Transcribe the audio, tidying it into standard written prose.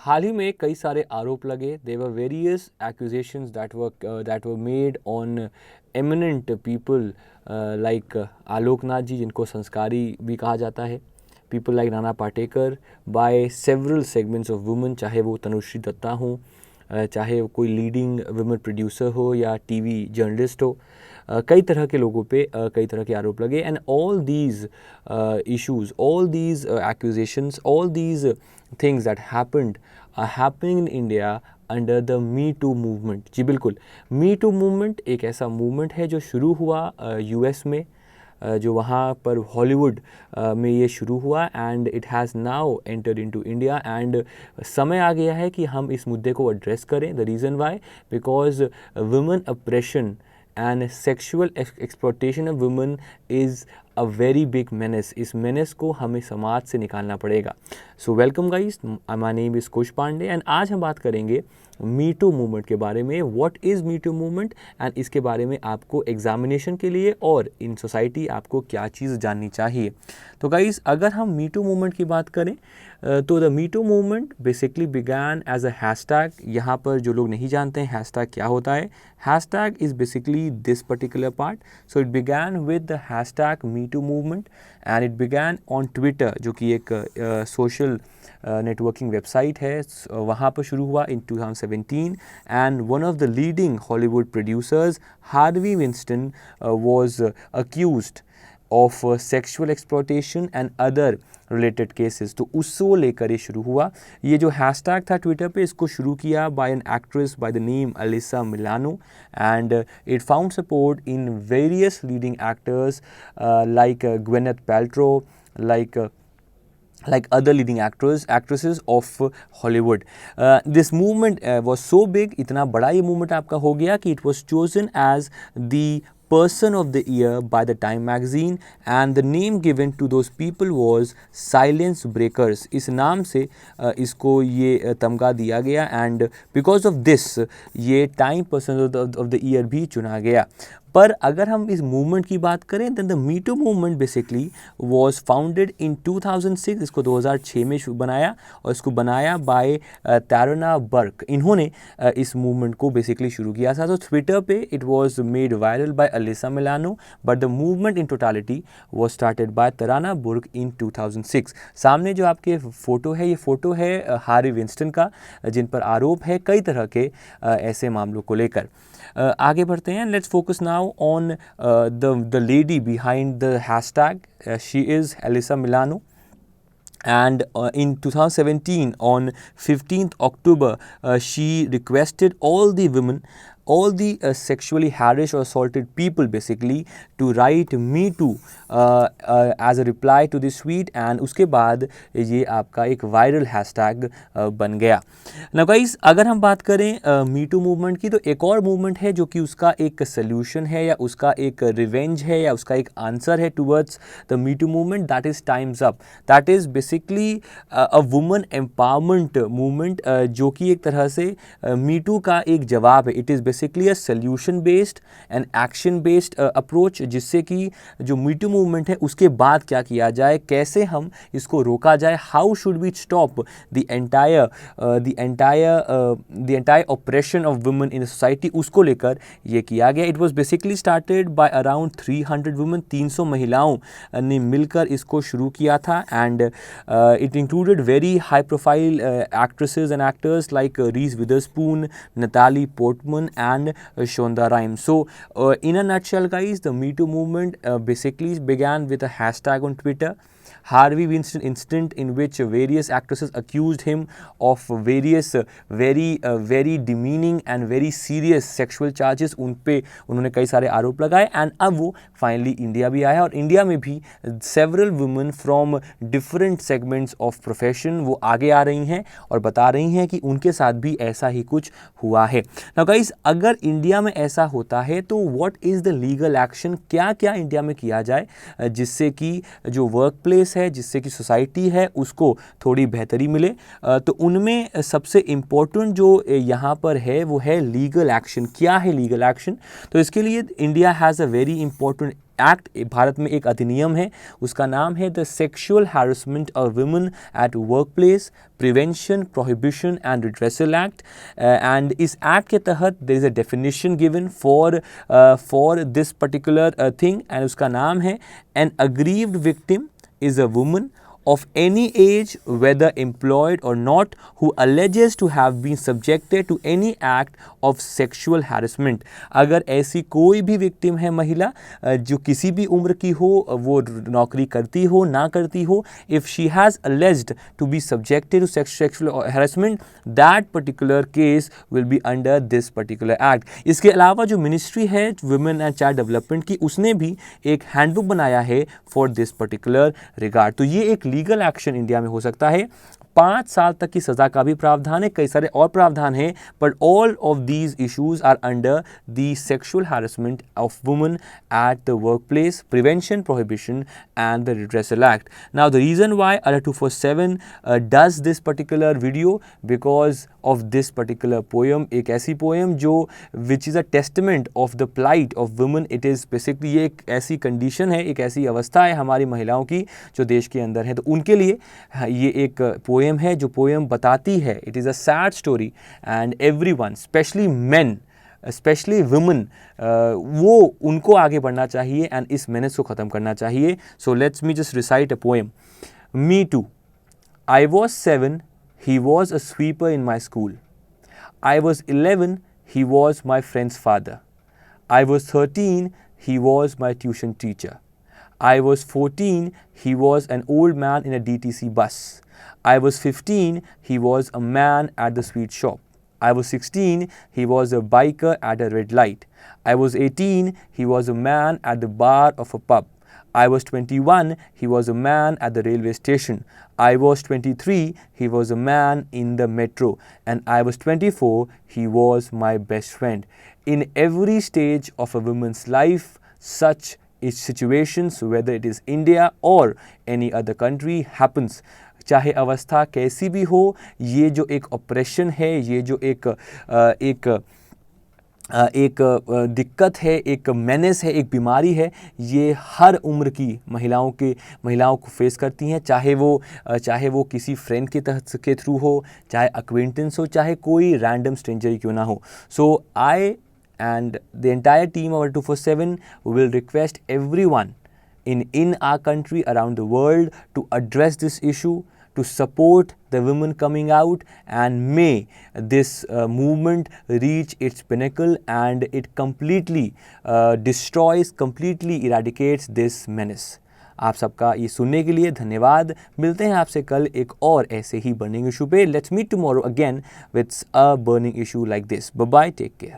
हाल ही में कई सारे आरोप लगे. There were various accusations that were made on eminent people like Alok Nath ji, जिनको संस्कारी भी कहा जाता है, people like Nana Patekar, by several segments of women, चाहे वो तनुश्री दत्ता हो, चाहे वो कोई लीडिंग वुमेन प्रोड्यूसर हो या टीवी जर्नलिस्ट हो. कई तरह के लोगों पे कई तरह के आरोप लगे. And all these issues, all these accusations, all these things that happened are happening in India under the me too movement. जी बिल्कुल, मी टू मूवमेंट एक ऐसा मूवमेंट है जो शुरू हुआ यूएस में, जो वहाँ पर हॉलीवुड में ये शुरू हुआ. And it has now entered into India. And समय आ गया है कि हम इस मुद्दे को एड्रेस करें. The reason Y, because women oppression and sexual exploitation of women is a very big menace. इस menace को हमें समाज से निकालना पड़ेगा. So welcome guys, my name is Kush Pandey and आज हम बात करेंगे मी टू मूवमेंट के बारे में. What is me too movement एंड इसके बारे में आपको एग्जामिनेशन के लिए और इन सोसाइटी आपको क्या चीज़ जाननी चाहिए. तो गाइस, अगर हम मी टू मूवमेंट की बात करें तो the me too movement basically began as a hashtag. यहाँ पर जो लोग नहीं जानते हैं हैशटैग क्या होता है, hashtag is basically this particular part. So it began with the hashtag me too movement and it began on Twitter, जो कि एक सोशल नेटवर्किंग वेबसाइट है. वहाँ पर शुरू हुआ इन 2017 and one of the leading Hollywood producers Harvey Winston was accused of sexual exploitation and other related cases. तो उसको लेकर ये शुरू हुआ. ये जो हैशटैग था ट्विटर पे, इसको शुरू किया by an actress by the name Alyssa Milano and it found support in various leading actors like Gwyneth Paltrow, like other leading actresses of Hollywood. This movement was so big, इतना बड़ा ये movement आपका हो गया कि it was chosen as the person of the year by the Time magazine and the name given to those people was silence breakers. इस नाम से इसको ये तमगा दिया गया and because of this ये Time person of the year भी चुना गया. पर अगर हम इस मूवमेंट की बात करें then the Me Too movement basically was founded in 2006. इसको 2006 में बनाया और इसको बनाया by Tarana Burke. इन्होंने इस मूवमेंट को बेसिकली शुरू किया था. तो ट्विटर पे it was made viral by Alyssa Milano but the movement in totality was started by Tarana Burke in 2006. सामने जो आपके फ़ोटो है, ये फ़ोटो है हार्वी विंस्टन का, जिन पर आरोप है कई तरह के ऐसे मामलों को लेकर. आगे बढ़ते हैं. Let's focus now on the lady behind the hashtag. She is Alyssa Milano. And in 2017, on 15th October, she requested all the women, all the sexually harassed or assaulted people basically to write me too as a reply to this tweet. and उसके बाद ये आपका एक viral hashtag बन गया. Now guys, अगर हम बात करें मी टू मूवमेंट की, तो एक और मूवमेंट है जो कि उसका एक सोल्यूशन है या उसका एक रिवेंज है या उसका एक आंसर है towards the me too movement. That is time's up. That is basically a woman empowerment movement, जो कि एक तरह से मी टू का एक जवाब है. It is basically a solution based and action based approach, जिससे कि जो मी टू मूवमेंट है उसके बाद क्या किया जाए, कैसे हम इसको रोका जाए, how should we stop the entire oppression of women in society, उसको लेकर ये किया गया. It was basically started by around 300 women. 300 महिलाओं ने मिलकर इसको शुरू किया था. And it included very high profile actresses and actors like Reese Witherspoon, Natalie Portman and Shonda Rhimes. So in a nutshell guys, the Me Too movement basically began with a hashtag on Twitter. Harvey Weinstein incident in which various actresses accused him of various very demeaning and very serious sexual charges. उन पे उन्होंने कई सारे आरोप लगाए. And अब वो finally India भी आया और इंडिया में भी several women from different segments of profession वो आगे आ रही हैं और बता रही हैं कि उनके साथ भी ऐसा ही कुछ हुआ है. Now guys, अगर इंडिया में ऐसा होता है तो what is the legal action, क्या क्या इंडिया में किया जाए जिससे कि जो वर्क प्लेस जस्टिस है, जिससे कि सोसाइटी है उसको थोड़ी बेहतरी मिले। तो उनमें सबसे इम्पोर्टेंट जो यहाँ पर है वो है लीगल एक्शन। क्या है लीगल एक्शन? तो इसके लिए India has a very important act. Bharat में एक अधिनियम है, उसका नाम है the sexual harassment of women at workplace prevention prohibition and redressal act. And इस एक्ट के तहत there is a definition given for this particular thing, and उसका नाम है an aggrieved victim is a woman of any age, whether employed or not, who alleges to have been subjected to any act of sexual harassment। अगर ऐसी कोई भी victim है महिला जो किसी भी उम्र की हो, वो नौकरी करती हो ना करती हो, if she has alleged to be subjected to sexual harassment, that particular case will be under this particular act। इसके अलावा जो मिनिस्ट्री है वुमेन एंड चाइल्ड डेवलपमेंट की, उसने भी एक हैंडबुक बनाया है फॉर दिस पर्टिकुलर रिगार्ड। तो ये एक लीगल एक्शन इंडिया में हो सकता है। 5 साल तक की सज़ा का भी प्रावधान है, कई सारे और प्रावधान हैं, but all of these issues are under the sexual harassment of women at the workplace prevention prohibition and the redressal act. Now the reason why Alert 247 does this particular video, because of this particular poem, एक ऐसी poem जो which is a testament of the plight of women। it is basically ये एक ऐसी condition है, एक ऐसी अवस्था है हमारी महिलाओं की जो देश के अंदर है, तो उनके लिए ये एक पोएम है जो पोएम बताती है, it is a sad story and everyone specially main specially women वो उनको आगे बढ़ना चाहिए एंड इस मेनेस को ख़त्म करना चाहिए। So let's me just recite a poem. Me too. I was 7, he was a sweeper in my school. I was 11, he was my friend's father. I was 13, he was my tuition teacher. I was 14, he was an old man in a DTC bus. I was 15, he was a man at the sweet shop. I was 16, he was a biker at a red light. I was 18, he was a man at the bar of a pub. I was 21, he was a man at the railway station. I was 23, he was a man in the metro. And I was 24, he was my best friend. In every stage of a woman's life, such situations, whether it is India or any other country, happens। चाहे अवस्था कैसी भी हो, ये जो एक operation है, ये जो एक दिक्कत है, एक मेनेस है, एक बीमारी है, ये हर उम्र की महिलाओं को फेस करती हैं, चाहे वो किसी फ्रेंड के थ्रू हो, चाहे अक्वेंटेंस हो, चाहे कोई रैंडम स्ट्रेंजर क्यों ना हो। So I and the entire team of 247 will request everyone in our country, around the world, to address this issue, to support the women coming out, and may this movement reach its pinnacle and it completely destroys, completely eradicates this menace। आप सबका ये सुनने के लिए धन्यवाद। मिलते हैं आपसे कल एक और ऐसे ही बर्निंग इशू पे। Let's meet tomorrow again with a burning issue like this. Bye bye, take care.